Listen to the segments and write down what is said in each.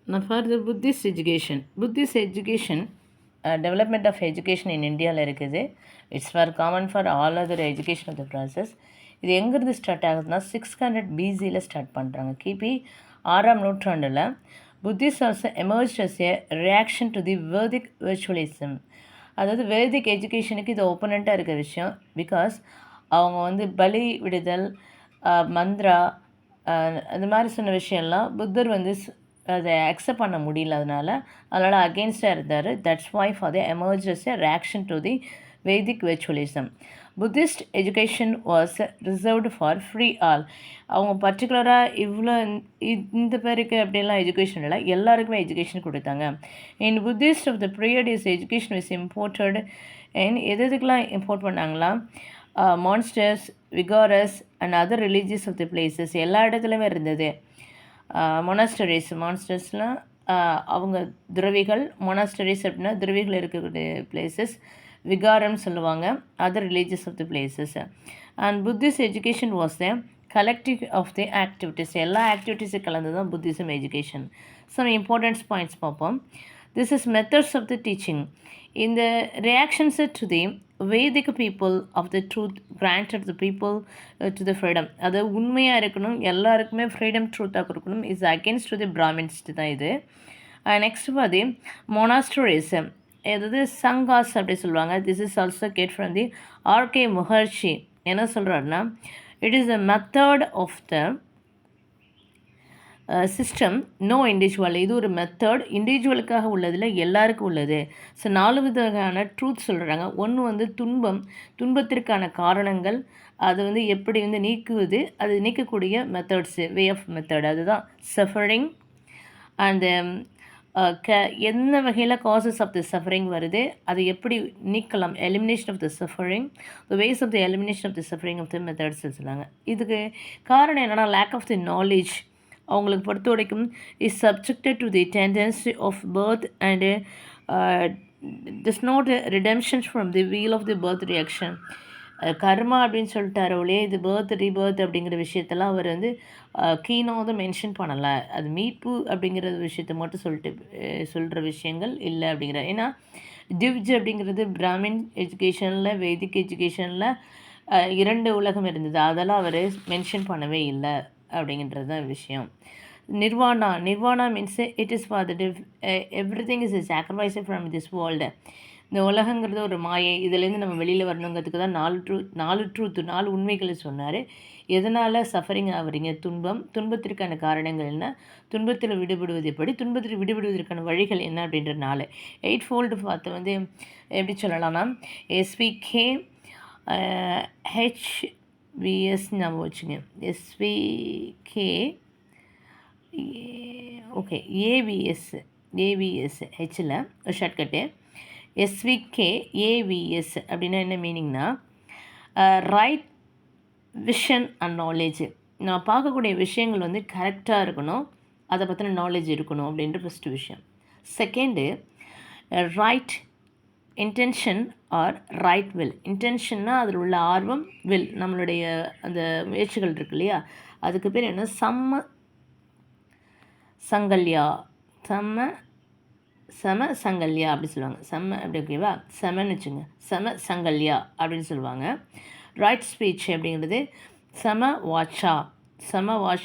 Now for the Buddhist education, development of education in இந்தியாவில் இருக்குது. It's for common for all other education of the process. இது எங்கேருந்து start ஆகுதுன்னா 600 பிசியில் start பண்ணுறாங்க. கிபி 6ஆம் நூற்றாண்டில் Buddhist also emerge as a reaction to the Vedic ritualism. அதாவது வேதிக் எஜுகேஷனுக்கு இது ஓப்பனண்ட்டாக இருக்க விஷயம். பிகாஸ் அவங்க வந்து பலி விடுதல், மந்த்ரா, அந்த மாதிரி சொன்ன விஷயம்லாம் புத்தர் வந்து அதை அக்செப்ட் பண்ண முடியல. அதனால் அகெயின்ஸ்டாக இருந்தார். That's why for the emerges a reaction to the Vedic ritualism. Buddhist education was reserved for free all. அவங்க பர்டிகுலராக இவ்வளோ இந்த பேருக்கு அப்படிலாம் எஜுகேஷன் இல்லை, எல்லாருக்குமே எஜுகேஷன் கொடுத்தாங்க. In Buddhist of the period is education is imported. எதுக்கெலாம் இம்போர்ட் பண்ணாங்களா? Monasteries, viharas and other religious of the places எல்லா இடத்துலையுமே இருந்தது. மான்ஸ்டர்ஸ்லாம் அவங்க துறவிகள். மொனாஸ்டரிஸ் அப்படின்னா துறவிகள் இருக்கக்கூடிய பிளேசஸ். விகாரம் சொல்லுவாங்க, other religious of the places. And Buddhist education was the collective of the activities. எல்லா ஆக்டிவிட்டீஸும் கலந்து தான் Buddhism education. Some importance points பார்ப்போம். This is methods of the teaching. In the reactions to the Vedic people of the truth granted the people to the freedom. அது உண்மையாக இருக்கணும், எல்லாருக்குமே freedom ட்ரூத்தாக கொடுக்கணும். Is against to the Brahmins தான் இது. Next பார்த்து மொனாஸ்டரிஸ், அதாவது சங்காஸ் அப்படி சொல்லுவாங்க. This is also get from the RK Mookerji. என்ன சொல்கிறாருன்னா, it is a method of the system, no individual. இது ஒரு மெத்தட், இண்டிவிஜுவலுக்காக உள்ளதில் எல்லாருக்கும் உள்ளது. ஸோ 4 விதமான ட்ரூத் சொல்கிறாங்க. ஒன்று வந்து துன்பத்திற்கான காரணங்கள், அது வந்து எப்படி வந்து நீக்குவது, அது நீக்கக்கூடிய மெத்தட்ஸு, வே ஆஃப் மெத்தட், அதுதான் சஃபரிங். அண்டு என்ன வகையில் காசஸ் ஆஃப் த சஃபரிங் வருது, அது எப்படி நீக்கலாம், elimination of the suffering, the ways of the elimination of the suffering of the methods சொல்லுவாங்க. இதுக்கு காரணம் என்னென்னா லேக் ஆஃப் தி நாலேஜ். அவங்களுக்கு பொறுத்த வரைக்கும் is subjected to the tendency of birth and this not redemptions from the wheel of the birth reaction. Karma அப்படின்னு சொல்லிட்டாரு ஒழிய இது பர்த் ரீபர்த் அப்படிங்கிற விஷயத்தெல்லாம் அவர் வந்து கீனாக வந்து மென்ஷன் பண்ணலை. அது மீட்பு அப்படிங்கிற விஷயத்த மட்டும் சொல்கிற விஷயங்கள் இல்லை அப்படிங்கிற. ஏன்னா டிவ்ஜ் அப்படிங்கிறது பிராமின் எஜுகேஷனில், வேதிக் எஜுகேஷனில் 2 உலகம் இருந்தது, அதெல்லாம் அவர் மென்ஷன் பண்ணவே இல்லை அப்படிங்கிறது தான் விஷயம். Nirvana means it is for the every thing is sacrifice from this world. இந்த உலகங்கிறது ஒரு மாயை, இதுலேருந்து நம்ம வெளியில் வரணுங்கிறதுக்கு தான் 4 உண்மைகளை சொன்னார். எதனால் சஃபரிங் ஆகுறீங்க, துன்பத்திற்கான காரணங்கள் என்ன, துன்பத்தில் விடுபடுவது எப்படி, துன்பத்தில் விடுபடுவதற்கான வழிகள் என்ன அப்படின்ற 4 8 ஃபோல்டு பார்த்து வந்து எப்படி சொல்லலாம்னா எஸ்விகே ஹெச்விஎஸ் நம்ம வச்சுங்க. எஸ்விகே ஓகே ஏவிஎஸ் ஹெச்சில் ஒரு ஷார்ட்கட்டு. எஸ்விகே ஏவிஎஸ் அப்படின்னா என்ன மீனிங்னா ரைட் விஷன் அண்ட் நாலேஜ். நான் பார்க்கக்கூடிய விஷயங்கள் வந்து கரெக்டாக இருக்கணும், அதை பற்றின நாலேஜ் இருக்கணும் அப்படின்ற ஃபஸ்ட்டு விஷயம். Second right intention or right will. இன்டென்ஷன்னா அதில் உள்ள ஆர்வம், வில் நம்மளுடைய அந்த முயற்சிகள் இருக்கு இல்லையா, அதுக்கு பேர் என்ன, சங்கல்யா, சம சங்கல்யா அப்படி சொல்லுவாங்க. அப்படி ஓகேவா, செமன்னு வச்சுங்க, சங்கல்யா அப்படின்னு சொல்லுவாங்க. ரைட் ஸ்பீச் அப்படிங்கிறது சம வாட்சா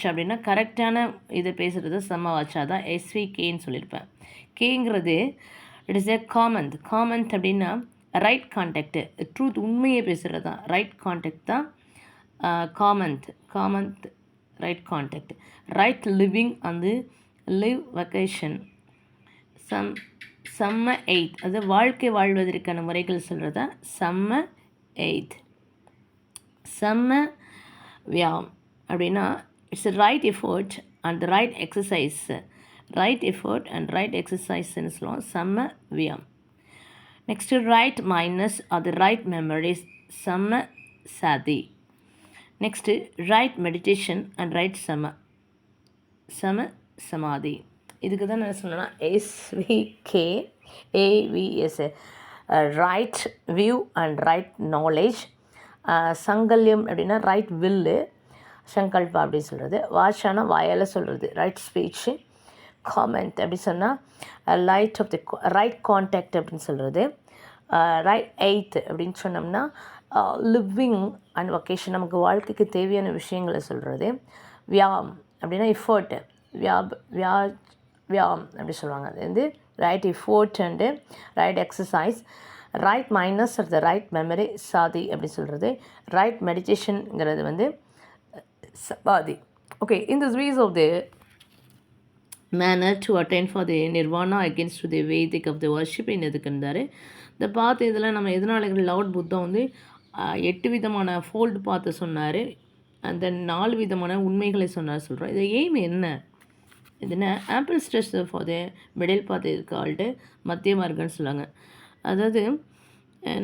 அப்படின்னா கரெக்டான இதை பேசுகிறது சம வாட்சா தான். எஸ்விகேன்னு சொல்லியிருப்பேன். கேங்கிறது இட் இஸ் ஏ காமன்ட் அப்படின்னா ரைட் கான்டாக்டு, ட்ரூத் உண்மையை பேசுகிறது தான் ரைட் கான்டாக்ட் தான் காமன்ட் ரைட் கான்டாக்ட். ரைட் லிவிங் அந்த லிவ் வெக்கேஷன். செம்ம எய்த், அது வாழ்க்கை வாழ்வதற்கான முறைகள் சொல்கிறதா செம்ம எய்த். செம்ம வியாம் அப்படின்னா it's right effort and right exercise. Right effort and right எக்ஸசைஸ்ன்னு சொல்லுவோம், செம்ம வியாம். நெக்ஸ்ட்டு ரைட் மைண்ட்னஸ் அது right memories, samma sati. Next right meditation and right samma samadhi. இதுக்கு தான் நான் சொன்னேன்னா SVK AVS right view and right knowledge. Sankalpam அப்படின்னா ரைட் வில்லு, சங்கல்பா அப்படின்னு சொல்கிறது. வாஷானா வாயால் சொல்கிறது, ரைட் ஸ்பீச்சு. காமெண்ட் அப்படி சொன்னால் light of the right contact அப்படின்னு சொல்கிறது. ரைட் எய்த் அப்படின்னு சொன்னோம்னா லிவிங் அண்ட் ஒகேஷன், நமக்கு வாழ்க்கைக்கு தேவையான விஷயங்களை சொல்கிறது. வியாம் அப்படின்னா எஃபர்ட்டு, வியாம் அப்படி சொல்லுவாங்க. அது வந்து right effort and right exercise. Right minus or the right memory sati அப்படி சொல்கிறது. ரைட் மெடிடேஷனுங்கிறது வந்து சபாதி. Okay, in this ways of the manner to attain for the nirvana against the Vedic of the worship in எதுக்குந்தார். இந்த பாத் இதில் நம்ம எதனால Lord Buddha வந்து 8 விதமான ஃபோல்டு பார்த்து சொன்னார், அந்த 4 விதமான உண்மைகளை சொன்னார் சொல்கிறோம். இது எய்ம் என்ன? இதுனா ample stress for the middle path இது கால்டு மத்திய மார்க்கம்னு சொல்லுவாங்க. அதாவது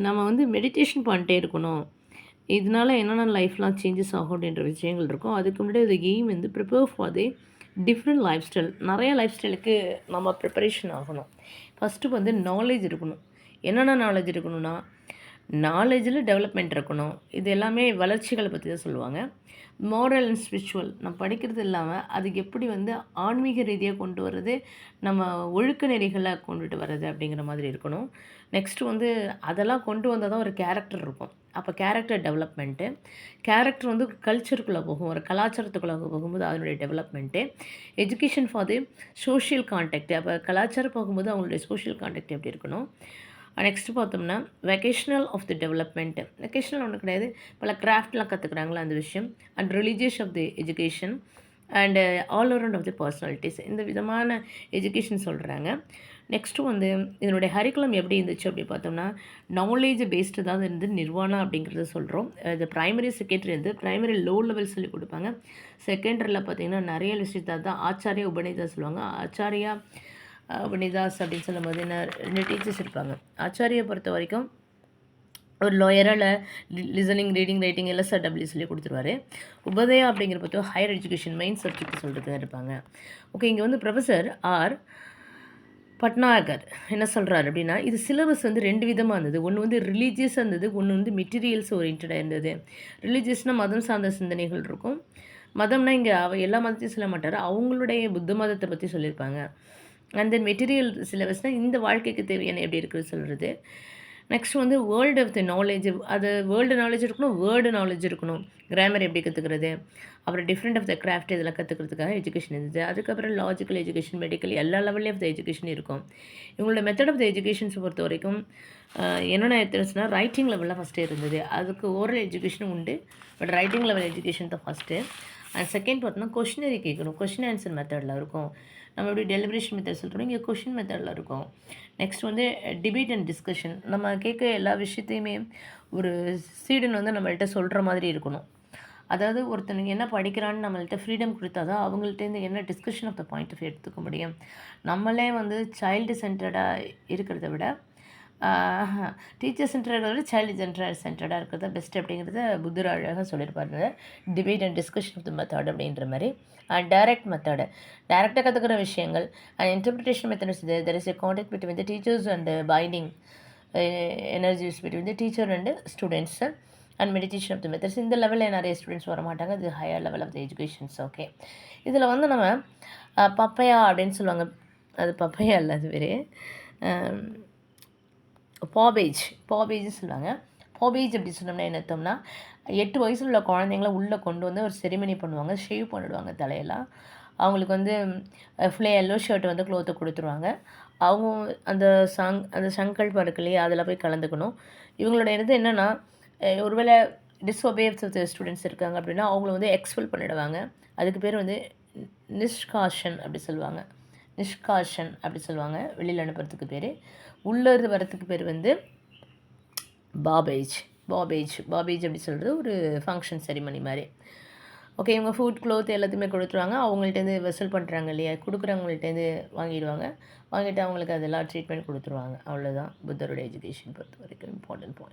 நம்ம வந்து மெடிடேஷன் பண்ணிட்டே இருக்கணும், இதனால் என்னென்ன லைஃப்லாம் சேஞ்சஸ் ஆகும் அப்படின்ற விஷயங்கள் இருக்கும். அதுக்கு முன்னாடி அது எய்ம் வந்து prepare for the different life style. நிறைய லைஃப் ஸ்டைலுக்கு நம்ம ப்ரிப்பரேஷன் ஆகணும். ஃபஸ்ட்டு வந்து நாலேஜ் இருக்கணும். என்னென்ன நாலேஜ் இருக்கணும்னா, நாலேஜில் டெவலப்மெண்ட் இருக்கணும். இது எல்லாமே வளர்ச்சிகளை பற்றி தான் சொல்லுவாங்க. மாரல் அண்ட் ஸ்பிரிச்சுவல், நம்ம படிக்கிறது இல்லாமல் அதுக்கு எப்படி வந்து ஆன்மீக ரீதியாக கொண்டு வர்றது, நம்ம ஒழுக்க நெறிகளை கொண்டுட்டு வர்றது அப்படிங்கிற மாதிரி இருக்கணும். நெக்ஸ்ட்டு வந்து அதெல்லாம் கொண்டு வந்தால் தான் ஒரு கேரக்டர் இருக்கும். அப்போ கேரக்டர் டெவலப்மெண்ட்டு, கேரக்டர் வந்து கல்ச்சருக்குள்ளே போகும், ஒரு கலாச்சாரத்துக்குள்ளே போகும்போது அதனுடைய development. Education for the social contact, அப்போ கலாச்சாரம் போகும்போது அவங்களுடைய சோஷியல் கான்டாக்ட் எப்படி இருக்கணும். நெக்ஸ்ட்டு பார்த்தோம்னா vocational of the development. Vocational ஒன்று கிடையாது, பல கிராஃப்ட்லாம் கற்றுக்குறாங்களா அந்த விஷயம். And religious of the education and all around of the personalities, இந்த விதமான எஜுகேஷன் சொல்கிறாங்க. நெக்ஸ்ட்டு வந்து இதனுடைய ஹரிக்குலம் எப்படி இருந்துச்சு அப்படி பார்த்தோம்னா, நாலேஜ் பேஸ்டு தான் இருந்து நிர்வாணா அப்படிங்கிறத சொல்கிறோம். இது ப்ரைமரி செகண்டரி வந்து ப்ரைமரி லோ லெவல் சொல்லி கொடுப்பாங்க. செகண்டரியில் பார்த்திங்கன்னா நிறைய விஷயத்தை தான் ஆச்சாரியா உபநிதா சொல்லுவாங்க. ஆச்சாரியா உபநிதாஸ் அப்படின்னு சொல்லும்போது என்ன 2 டீச்சர்ஸ் இருப்பாங்க. ஆச்சாரியை பொறுத்த வரைக்கும் ஒரு லோயரால் லிசனிங், ரீடிங், ரைட்டிங் LSRW சொல்லி கொடுத்துருவாரு. உபதயா அப்படிங்கிற பற்றி ஹையர் எஜுகேஷன் மெயின் சப்ஜெக்ட் சொல்கிறது இருப்பாங்க. ஓகே, இங்கே வந்து ப்ரொஃபஸர் ஆர் பட்நாகர் என்ன சொல்கிறார் அப்படின்னா, இது சிலபஸ் வந்து 2 விதமாக இருந்தது. ஒன்று வந்து ரிலீஜியஸாக இருந்தது, ஒன்று வந்து மெட்டீரியல்ஸ் ஓரியன்டாக இருந்தது. ரிலீஜியஸ்னால் மதம் சார்ந்த சிந்தனைகள் இருக்கும். மதம்னா இங்கே எல்லா மதத்தையும் சொல்ல மாட்டார், அவங்களுடைய புத்த மதத்தை பற்றி சொல்லியிருப்பாங்க. அண்ட் தென் மெட்டீரியல் சிலபஸ்னால் இந்த வாழ்க்கைக்கு தேவையான எப்படி இருக்குது சொல்கிறது. நெக்ஸ்ட் வந்து வேர்ல்டு ஆஃப் தி நாலேஜ், அது வேர்ல்டு நாலேஜ் இருக்கணும், வேர்டு நாலேஜ் இருக்கணும். கிராமர் எப்படி கற்றுக்கிறது, அப்புறம் டிஃப்ரெண்ட் ஆஃப் த கிராஃப்ட் இதெல்லாம் கற்றுக்கிறதுக்காக எஜுகேஷன் இருந்தது. அதுக்கப்புறம் லாஜிக்கல் எஜுகேஷன், மெடிக்கல், எல்லா லெவல்லையும் ஆஃப் த எஜுகேஷன் இருக்கும். இவங்களோட மெத்தட் ஆஃப் த எஜுகேஷன்ஸை பொறுத்த வரைக்கும் என்னென்ன எத்தனைனா ரைட்டிங் லெவலில் ஃபஸ்ட்டு இருந்தது. அதுக்கு ஓரல் எஜுகேஷனும் உண்டு, பட் ரைட்டிங் லெவல் எஜுகேஷன் தான் ஃபஸ்ட்டு. அண்ட் செகண்ட் பார்த்தோன்னா கொஷினரி கேட்கணும், கொஷின் ஆன்சர் மெத்தடில் இருக்கும். நம்ம எப்படி டெலிபரேஷன் மெத்தட் சொல்கிறோம், இங்கே கொஷின் மெத்தடில் இருக்கும். நெக்ஸ்ட் வந்து டிபேட் அண்ட் டிஸ்கஷன், நம்ம கேட்க எல்லா விஷயத்தையுமே ஒரு ஸ்டூடெண்ட் வந்து நம்மள்கிட்ட சொல்கிற மாதிரி இருக்கணும். அதாவது ஒருத்தனுக்கு என்ன படிக்கிறான்னு நம்மள்கிட்ட ஃப்ரீடம் கொடுத்தா தான் அவங்கள்ட்டேருந்து என்ன discussion of the point of எடுத்துக்க முடியும். நம்மளே வந்து சைல்டு சென்டர்டாக இருக்கிறத விட டீச்சர் சென்டர்டை விட சைல்டு சென்டர்டாக இருக்கிறது பெஸ்ட் அப்படிங்கிறத புத்தர் அழகாக சொல்லியிருப்பாரு. Debate and discussion of the method அப்படின்ற மாதிரி. அண்ட் டைரக்ட் மெத்தடு, டைரெக்டாக கற்றுக்கிற விஷயங்கள். And interpretation methods, there is a contact between the teachers and binding energies between the teacher and students. And meditation of the methods, இந்த லெவலில் நிறைய students வர மாட்டாங்க, இது higher level of the educations. Okay, இதில் வந்து நம்ம பப்பையா அப்படின்னு சொல்லுவாங்க, அது பப்பையா இல்லை, அது வேறு பாபேஜ்னு சொல்லுவாங்க. பாபேஜ் அப்படி சொன்னோம்னா என்ன அர்த்தம்னா, 8 வயசில் உள்ள குழந்தைங்கள உள்ளே கொண்டு வந்து ஒரு செரிமனி பண்ணுவாங்க, ஷேவ் பண்ணிவிடுவாங்க தலையெல்லாம். அவங்களுக்கு வந்து ஃபுல்லாக எல்லோ ஷர்ட் வந்து க்ளோத்தை கொடுத்துருவாங்க. அவங்க அந்த சங்கல்பம் இருக்கு இல்லையா, அதில் போய் கலந்துக்கணும். இவங்களோட இது என்னென்னா, ஒருவேளை டிஸ்ஒபேஸ் ஸ்டூடெண்ட்ஸ் இருக்காங்க அப்படின்னா அவங்கள வந்து எக்ஸ்பெல் பண்ணிவிடுவாங்க. அதுக்கு பேர் வந்து நிஷ்காஷன் அப்படி சொல்லுவாங்க. வெளியில் அனுப்புறதுக்கு பேர். உள்ளே வரத்துக்கு பேர் வந்து பாபேஜ் அப்படி சொல்கிறது ஒரு ஃபங்க்ஷன் செரிமனி மாதிரி. ஓகே, இவங்க ஃபுட், க்ளோத் எல்லாத்தையுமே கொடுத்துருவாங்க. அவங்கள்ட்டேருந்து வெசல் பண்ணுறாங்க இல்லையா, கொடுக்குறவங்கள்ட்டேருந்து வாங்கிட்டு அவங்களுக்கு அதெல்லாம் ட்ரீட்மெண்ட் கொடுத்துருவாங்க. அவ்வளோதான் புத்தருடைய எஜுகேஷன் பொறுத்த வரைக்கும் இம்பார்ட்டன்ட் பாயிண்ட்.